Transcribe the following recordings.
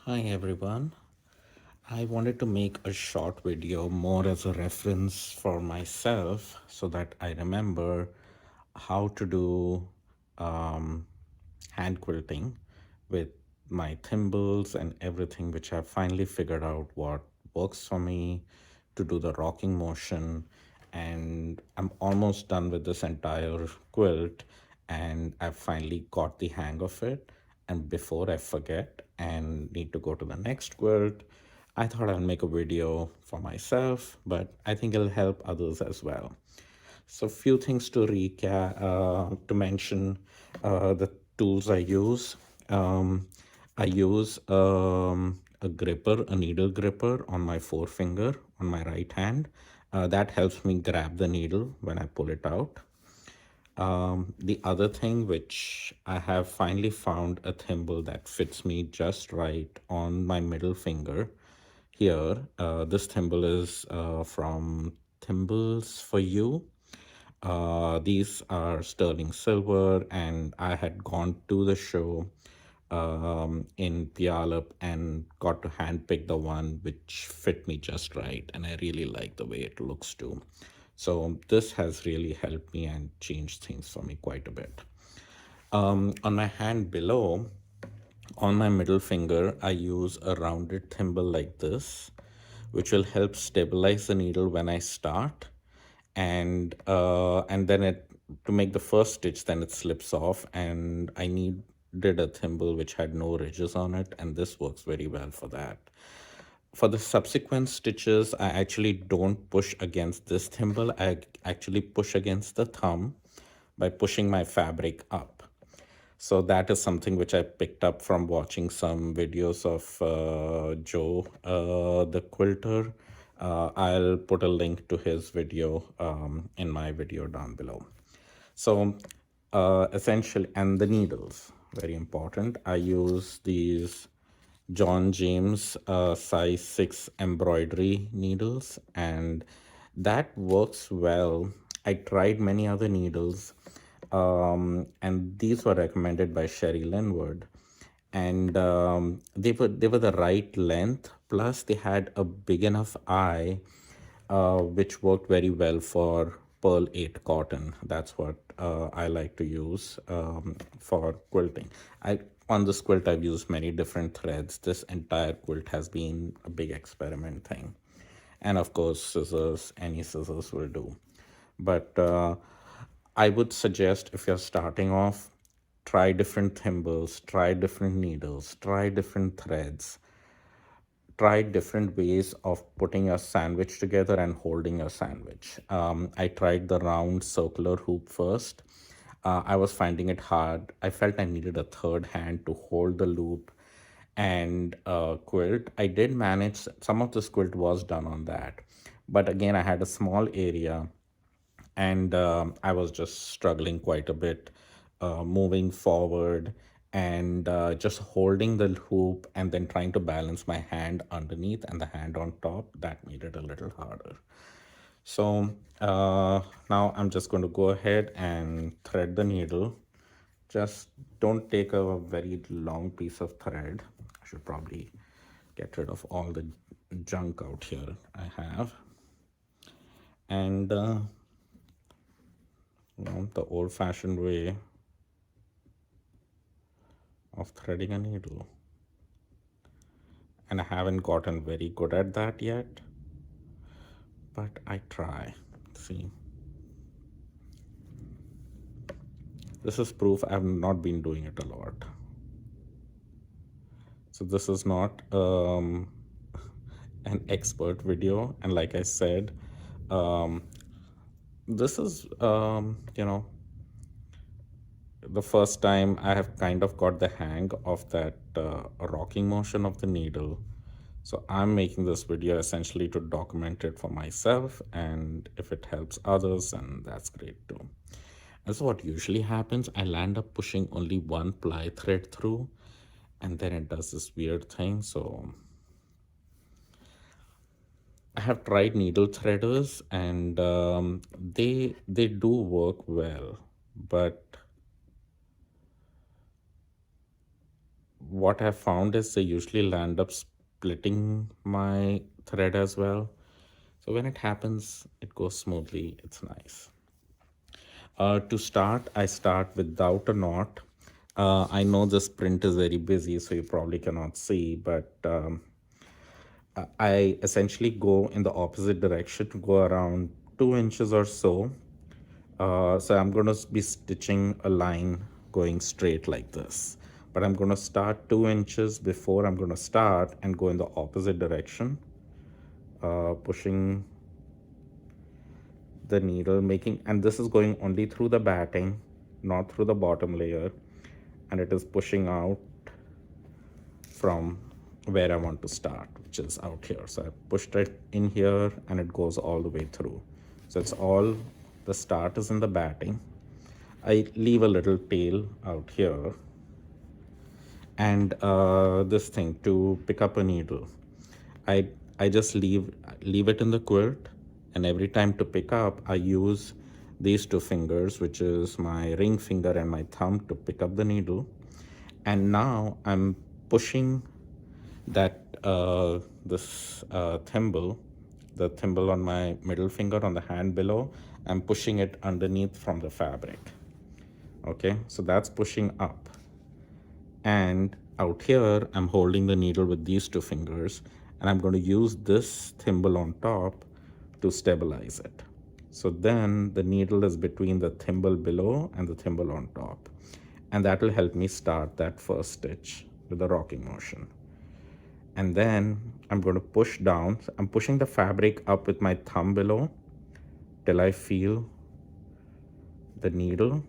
Hi everyone. I wanted to make a short video more as a reference for myself so that I remember how to do um, hand quilting with my thimbles and everything, which I finally figured out what works for me to do the rocking motion. And I'm almost done with this entire quilt, and I've finally got the hang of it. And before I forget and need to go to the next quilt, I thought I'd make a video for myself, but I think it'll help others as well. So few things to recap, to mention the tools I use. I use a gripper, a needle gripper on my forefinger on my right hand. That helps me grab the needle when I pull it out. The other thing which I have finally found a thimble that fits me just right on my middle finger here. This thimble is from Thimbles for You. These are sterling silver, and I had gone to the show in Puyallup and got to handpick the one which fit me just right, and I really like the way it looks too. So this has really helped me and changed things for me quite a bit. On my hand below, on my middle finger, I use a rounded thimble like this, which will help stabilize the needle when I start, and then it to make the first stitch, then it slips off, and I needed a thimble which had no ridges on it, and this works very well for that. For the subsequent stitches, I actually don't push against this thimble. I actually push against the thumb by pushing my fabric up. So that is something which I picked up from watching some videos of Joe, the quilter. I'll put a link to his video in my video down below. So essentially, and the needles, very important. I use these John James size 6 embroidery needles, and that works well. I tried many other needles, and these were recommended by Sherry Linwood, and they were the right length. Plus, they had a big enough eye, which worked very well for pearl 8 cotton. That's what I like to use for quilting. I On this quilt I've used many different threads. This entire quilt has been a big experiment thing, and of course scissors, any scissors will do. But I would suggest, if you're starting off, try different thimbles, try different needles, try different threads, try different ways of putting a sandwich together and holding a sandwich. I tried the round circular hoop first. I was finding it hard. I felt I needed a third hand to hold the loop and quilt. I did manage, some of this quilt was done on that. But again, I had a small area, and I was just struggling quite a bit, moving forward and just holding the hoop and then trying to balance my hand underneath and the hand on top. That made it a little harder. So now I'm just going to go ahead and thread the needle. Just don't take a very long piece of thread. I should probably get rid of all the junk out here I have. And the old-fashioned way of threading a needle. And I haven't gotten very good at that yet, but I try. See, this is proof I've not been doing it a lot. So this is not an expert video, and like I said, um, this is the first time I have kind of got the hang of that rocking motion of the needle. So I'm making this video essentially to document it for myself, and if it helps others, and that's great too. That's what usually happens. I land up pushing only one ply thread through, and then it does this weird thing. So I have tried needle threaders, and they do work well, but what I found is they usually land up splitting my thread as well. So when it happens, it goes smoothly. It's nice. To start, I start without a knot. I know this print is very busy, so you probably cannot see, but I essentially go in the opposite direction, go around 2 inches or so. So I'm going to be stitching a line going straight like this. But I'm going to start 2 inches before I'm going to start and go in the opposite direction, pushing the needle, making, and this is going only through the batting, not through the bottom layer, and it is pushing out from where I want to start, which is out here. So I pushed it in here and it goes all the way through. So it's all, the start is in the batting. I leave a little tail out here, and this thing to pick up a needle. I I just leave it in the quilt, and every time to pick up, I use these two fingers, which is my ring finger and my thumb, to pick up the needle. And now I'm pushing that this thimble, the thimble on my middle finger on the hand below, I'm pushing it underneath from the fabric. Okay, so that's pushing up. And out here, I'm holding the needle with these two fingers, and I'm going to use this thimble on top to stabilize it. So then the needle is between the thimble below and the thimble on top. And that will help me start that first stitch with the rocking motion. And then I'm going to push down. So I'm pushing the fabric up with my thumb below till I feel the needle,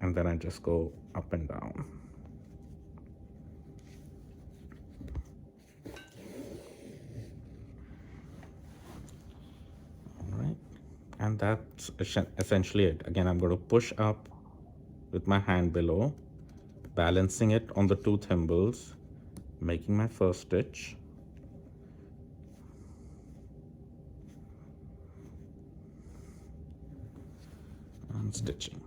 and then I just go up and down. All right, and that's essentially it. Again, I'm going to push up with my hand below, balancing it on the two thimbles, making my first stitch. And stitching.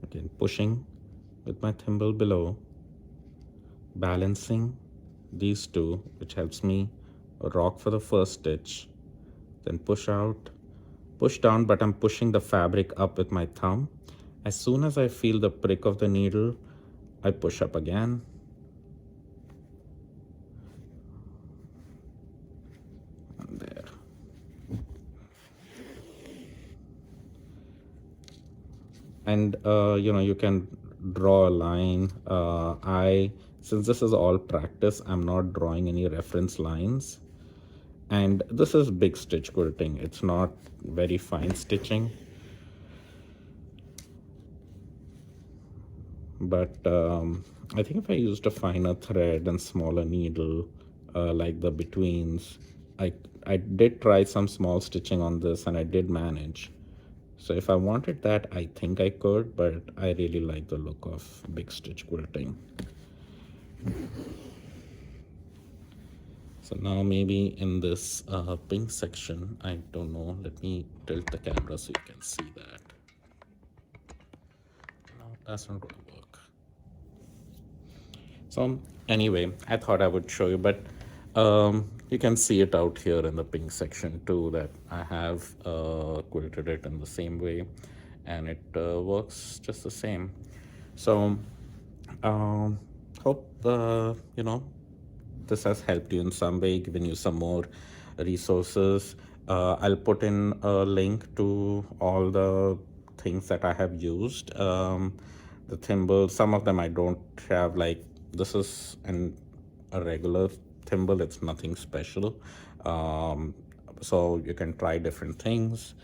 Again, pushing with my thimble below, balancing these two, which helps me rock for the first stitch, then push out, push down, but I'm pushing the fabric up with my thumb. As soon as I feel the prick of the needle, I push up again. And there. And you can draw a line. Since this is all practice, I'm not drawing any reference lines. And this is big stitch quilting. It's not very fine stitching. But I think if I used a finer thread and smaller needle, like the betweens, I did try some small stitching on this and I did manage. So if I wanted that, I think I could, but I really like the look of big stitch quilting. So now maybe in this pink section, I don't know, let me tilt the camera so you can see that. No, that's not going to work. So anyway, I thought I would show you, but you can see it out here in the pink section too, that I have quilted it in the same way, and it works just the same. So hope this has helped you in some way, given you some more resources. I'll put in a link to all the things that I have used. The thimble, some of them I don't have, like this is a regular thimble, it's nothing special. So you can try different things.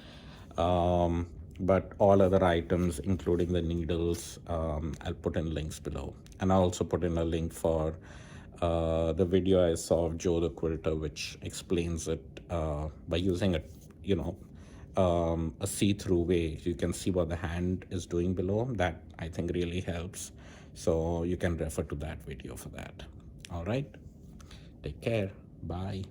But all other items, including the needles, I'll put in links below. And I'll also put in a link for the video I saw of Joe the Quilter, which explains it by using you know, a see-through way. You can see what the hand is doing below. That I think really helps. So you can refer to that video for that. All right. Take care. Bye.